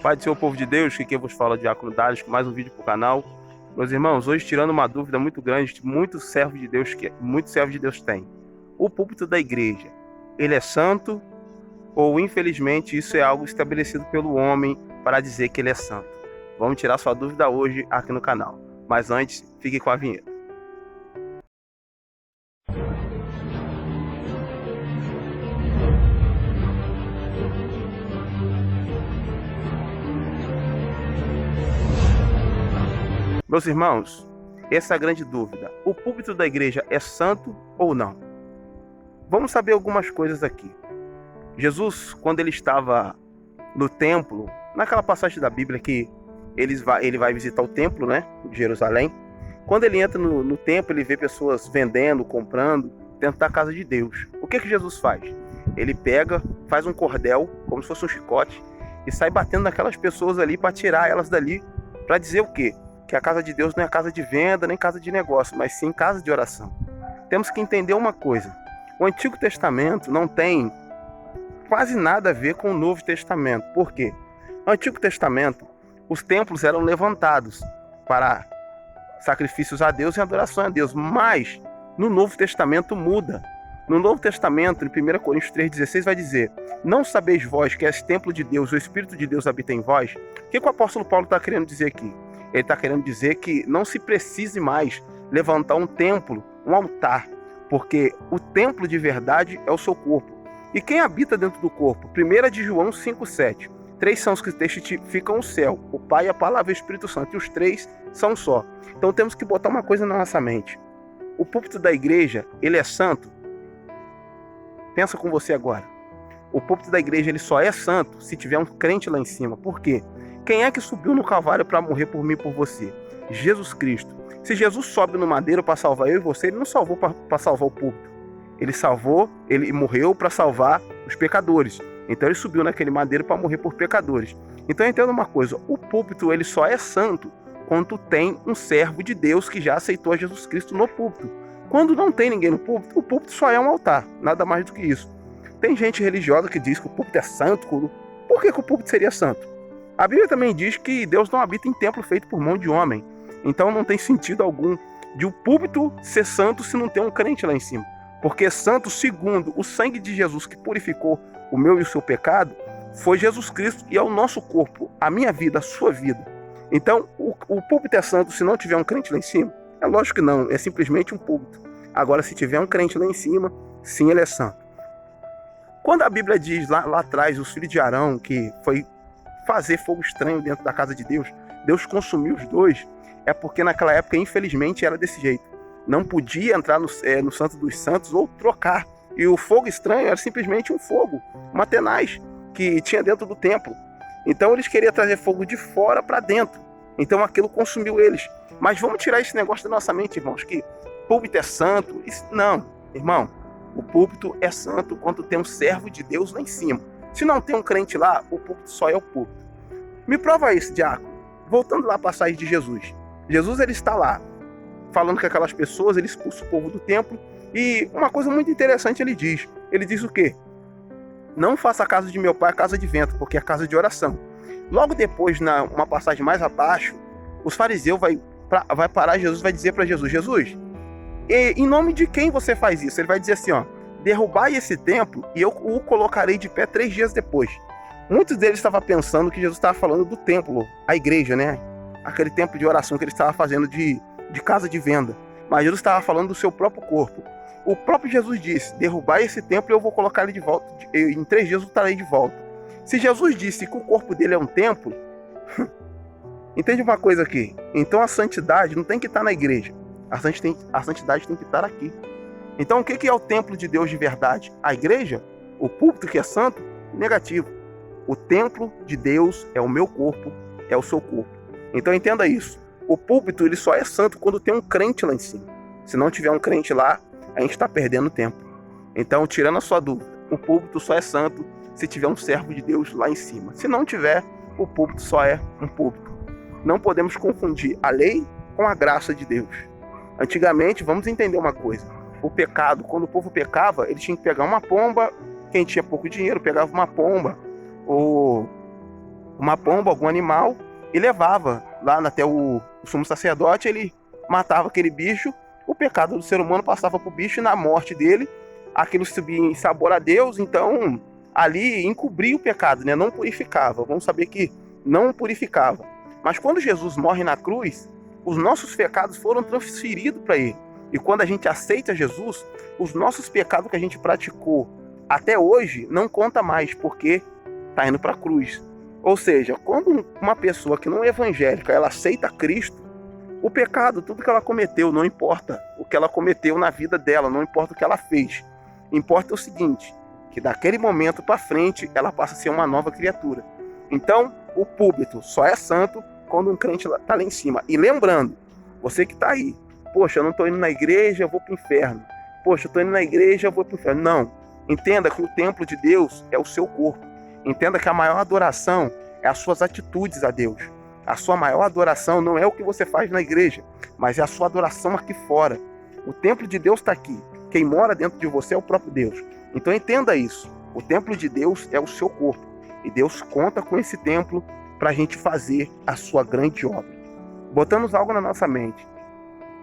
Pai do Senhor, povo de Deus, que quem vos fala, Diácono Dales, com mais um vídeo para o canal. Meus irmãos, hoje tirando uma dúvida muito grande que muitos servos de Deus têm. O púlpito da igreja, ele é santo ou, infelizmente, isso é algo estabelecido pelo homem para dizer que ele é santo? Vamos tirar sua dúvida hoje aqui no canal. Mas antes, fique com a vinheta. Meus irmãos, essa é a grande dúvida. O púlpito da igreja é santo ou não? Vamos saber algumas coisas aqui. Jesus, quando ele estava no templo, naquela passagem da Bíblia que ele vai visitar o templo, né, de Jerusalém. Quando ele entra no templo, ele vê pessoas vendendo, comprando, dentro da casa de Deus. O que Jesus faz? Ele pega, faz um cordel, como se fosse um chicote, e sai batendo naquelas pessoas ali para tirar elas dali, para dizer o quê? Que a casa de Deus não é casa de venda, nem casa de negócio, mas sim casa de oração. Temos que entender uma coisa. O Antigo Testamento não tem quase nada a ver com o Novo Testamento. Por quê? No Antigo Testamento, os templos eram levantados para sacrifícios a Deus e adoração a Deus. Mas, no Novo Testamento muda. No Novo Testamento, em 1 Coríntios 3,16, vai dizer: não sabeis vós que és templo de Deus, o Espírito de Deus habita em vós? O que o apóstolo Paulo está querendo dizer aqui? Ele está querendo dizer que não se precise mais levantar um templo, um altar, porque o templo de verdade é o seu corpo. E quem habita dentro do corpo? 1 de João 5,7. 3 são os que testificam o céu, o Pai, a Palavra e o Espírito Santo, e os 3 são só. Então temos que botar uma coisa na nossa mente. O púlpito da igreja, ele é santo? Pensa com você agora. O púlpito da igreja, ele só é santo se tiver um crente lá em cima. Por quê? Quem é que subiu no Calvário para morrer por mim e por você? Jesus Cristo. Se Jesus sobe no madeiro para salvar eu e você, ele não salvou para salvar o púlpito. Ele morreu para salvar os pecadores. Então ele subiu naquele madeiro para morrer por pecadores. Então entenda uma coisa, o púlpito ele só é santo quando tem um servo de Deus que já aceitou a Jesus Cristo no púlpito. Quando não tem ninguém no púlpito, o púlpito só é um altar, nada mais do que isso. Tem gente religiosa que diz que o púlpito é santo. Por que o púlpito seria santo? A Bíblia também diz que Deus não habita em templo feito por mão de homem. Então não tem sentido algum de o púlpito ser santo se não tem um crente lá em cima. Porque santo, segundo o sangue de Jesus que purificou o meu e o seu pecado, foi Jesus Cristo e é o nosso corpo, a minha vida, a sua vida. Então o púlpito é santo se não tiver um crente lá em cima? É lógico que não, é simplesmente um púlpito. Agora, se tiver um crente lá em cima, sim, ele é santo. Quando a Bíblia diz lá atrás, os filhos de Arão, que foi fazer fogo estranho dentro da casa de Deus, Deus consumiu os dois, é porque naquela época, infelizmente, era desse jeito. Não podia entrar no Santo dos Santos ou trocar. E o fogo estranho era simplesmente um fogo, uma tenaz, que tinha dentro do templo. Então eles queriam trazer fogo de fora para dentro. Então aquilo consumiu eles. Mas vamos tirar esse negócio da nossa mente, irmãos, que púlpito é santo. Não, irmão, o púlpito é santo quando tem um servo de Deus lá em cima. Se não tem um crente lá, o púlpito só é o púlpito. Me prova isso, diácono. Voltando lá à passagem de Jesus. Jesus, ele está lá, falando com aquelas pessoas, ele expulsa o povo do templo. E uma coisa muito interessante ele diz. Ele diz o quê? Não faça a casa de meu pai a casa de vento, porque é a casa de oração. Logo depois, uma passagem mais abaixo, os fariseus vai parar Jesus, vai dizer para Jesus: Jesus, em nome de quem você faz isso? Ele vai dizer assim, ó: derrubai esse templo e eu o colocarei de pé 3 dias depois. Muitos deles estavam pensando que Jesus estava falando do templo, a igreja, né? Aquele templo de oração que ele estava fazendo de casa de venda. Mas Jesus estava falando do seu próprio corpo. O próprio Jesus disse: derrubai esse templo e eu vou colocar ele de volta. Em 3 dias eu estarei de volta. Se Jesus disse que o corpo dele é um templo, entende uma coisa aqui? Então a santidade não tem que estar na igreja. A santidade tem que estar aqui. Então o que é o templo de Deus de verdade? A igreja? O púlpito que é santo? Negativo. O templo de Deus é o meu corpo, é o seu corpo. Então entenda isso. O púlpito ele só é santo quando tem um crente lá em cima. Se não tiver um crente lá, a gente está perdendo tempo. Então, tirando a sua dúvida, o púlpito só é santo se tiver um servo de Deus lá em cima. Se não tiver, o púlpito só é um púlpito. Não podemos confundir a lei com a graça de Deus. Antigamente, vamos entender uma coisa. O pecado, quando o povo pecava, ele tinha que pegar uma pomba. Quem tinha pouco dinheiro pegava uma pomba ou uma pomba, algum animal, e levava lá até o sumo sacerdote, ele matava aquele bicho, o pecado do ser humano passava para o bicho e na morte dele, aquilo subia em sabor a Deus, então ali encobria o pecado, né? Não purificava. Vamos saber que não purificava. Mas quando Jesus morre na cruz, os nossos pecados foram transferidos para ele. E quando a gente aceita Jesus, os nossos pecados que a gente praticou até hoje não conta mais, porque está indo para a cruz. Ou seja, quando uma pessoa que não é evangélica, ela aceita Cristo, o pecado, tudo que ela cometeu, não importa o que ela cometeu na vida dela, não importa o que ela fez. Importa o seguinte, que daquele momento para frente, ela passa a ser uma nova criatura. Então, o púlpito só é santo quando um crente está lá em cima. E lembrando, você que está aí, poxa, eu não estou indo na igreja, eu vou para o inferno. Poxa, eu estou indo na igreja, eu vou para o inferno. Não. Entenda que o templo de Deus é o seu corpo. Entenda que a maior adoração é as suas atitudes a Deus. A sua maior adoração não é o que você faz na igreja, mas é a sua adoração aqui fora. O templo de Deus está aqui. Quem mora dentro de você é o próprio Deus. Então entenda isso. O templo de Deus é o seu corpo. E Deus conta com esse templo para a gente fazer a sua grande obra. Botamos algo na nossa mente.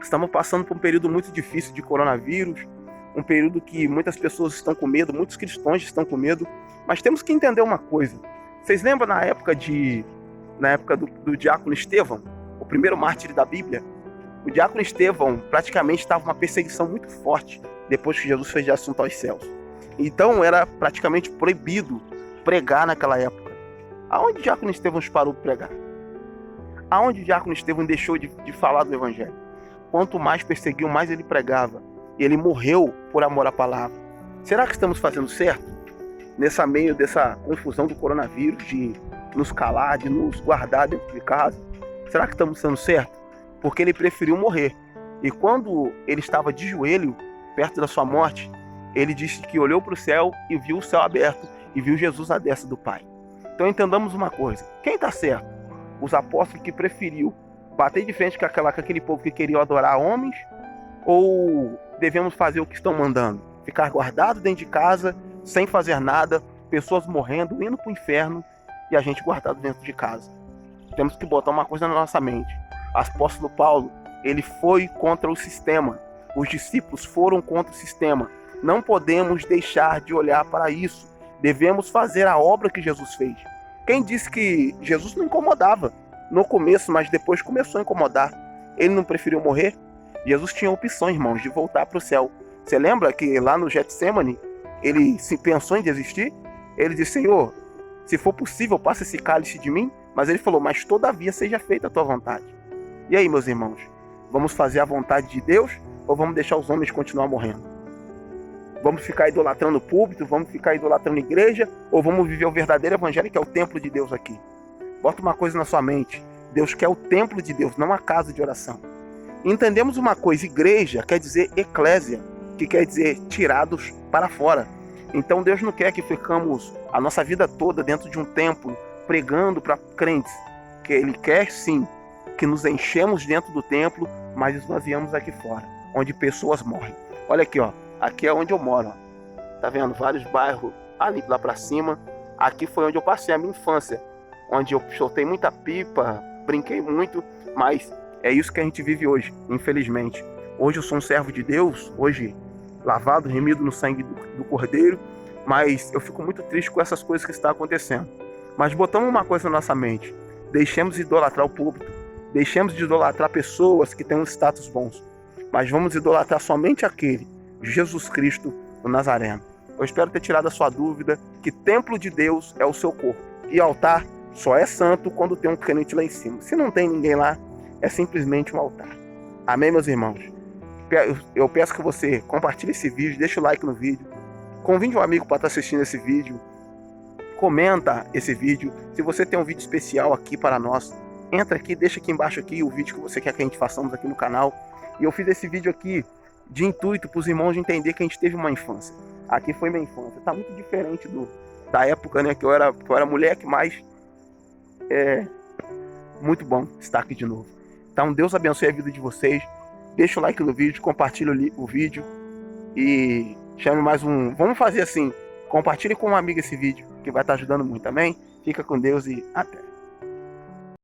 Estamos passando por um período muito difícil de coronavírus, um período que muitas pessoas estão com medo, muitos cristãos estão com medo, mas temos que entender uma coisa. Vocês lembram na época do diácono Estevão, o primeiro mártir da Bíblia? O diácono Estevão praticamente estava uma perseguição muito forte depois que Jesus fez de assunto aos céus. Então era praticamente proibido pregar naquela época. Aonde o diácono Estevão parou de pregar? Aonde o diácono Estevão deixou de falar do evangelho? Quanto mais perseguiu, mais ele pregava. E ele morreu por amor à palavra. Será que estamos fazendo certo? Nessa meio dessa confusão do coronavírus, de nos calar, de nos guardar dentro de casa. Será que estamos sendo certo? Porque ele preferiu morrer. E quando ele estava de joelho, perto da sua morte, ele disse que olhou para o céu e viu o céu aberto e viu Jesus à destra do Pai. Então entendamos uma coisa. Quem está certo? Os apóstolos que preferiu bater de frente com aquele povo que queria adorar homens? Ou devemos fazer o que estão mandando? Ficar guardado dentro de casa, sem fazer nada, pessoas morrendo, indo para o inferno e a gente guardado dentro de casa. Temos que botar uma coisa na nossa mente. O apóstolo Paulo, ele foi contra o sistema. Os discípulos foram contra o sistema. Não podemos deixar de olhar para isso. Devemos fazer a obra que Jesus fez. Quem disse que Jesus não incomodava no começo, mas depois começou a incomodar? Ele não preferiu morrer? Jesus tinha opções, irmãos, de voltar para o céu. Você lembra que lá no Getsemane, ele se pensou em desistir? Ele disse, Senhor, se for possível, passa esse cálice de mim. Mas ele falou, mas todavia seja feita a tua vontade. E aí, meus irmãos, vamos fazer a vontade de Deus ou vamos deixar os homens continuar morrendo? Vamos ficar idolatrando o púlpito, vamos ficar idolatrando a igreja, ou vamos viver o verdadeiro evangelho, que é o templo de Deus aqui? Bota uma coisa na sua mente. Deus quer o templo de Deus, não a casa de oração. Entendemos uma coisa, igreja quer dizer eclésia, que quer dizer tirados para fora. Então Deus não quer que ficamos a nossa vida toda dentro de um templo, pregando para crentes. Que Ele quer sim, que nos enchemos dentro do templo, mas esvaziamos aqui fora, onde pessoas morrem. Olha aqui, ó. Aqui é onde eu moro, ó. Tá vendo? Vários bairros ali lá para cima. Aqui foi onde eu passei a minha infância, onde eu soltei muita pipa, brinquei muito, mas é isso que a gente vive hoje, infelizmente. Hoje eu sou um servo de Deus, hoje lavado, remido no sangue do Cordeiro, mas eu fico muito triste com essas coisas que estão acontecendo. Mas botamos uma coisa na nossa mente: deixemos de idolatrar o púlpito, deixemos de idolatrar pessoas que têm um status bons, mas vamos idolatrar somente aquele, Jesus Cristo, o Nazareno. Eu espero ter tirado a sua dúvida, que templo de Deus é o seu corpo, e altar só é santo quando tem um crente lá em cima. Se não tem ninguém lá, é simplesmente um altar. Amém, meus irmãos? Eu peço que você compartilhe esse vídeo, deixe o like no vídeo, convide um amigo para estar assistindo esse vídeo, comenta esse vídeo. Se você tem um vídeo especial aqui para nós, entra aqui, deixa aqui embaixo aqui o vídeo que você quer que a gente façamos aqui no canal. E eu fiz esse vídeo aqui de intuito para os irmãos entender que a gente teve uma infância. Aqui foi minha infância. Está muito diferente da época, né, que eu era moleque, mas é muito bom estar aqui de novo. Então Deus abençoe a vida de vocês. Deixa o like no vídeo, compartilhe o vídeo e chame mais um. Vamos fazer assim, compartilhe com um amigo esse vídeo, que vai estar ajudando muito também. Fica com Deus e até.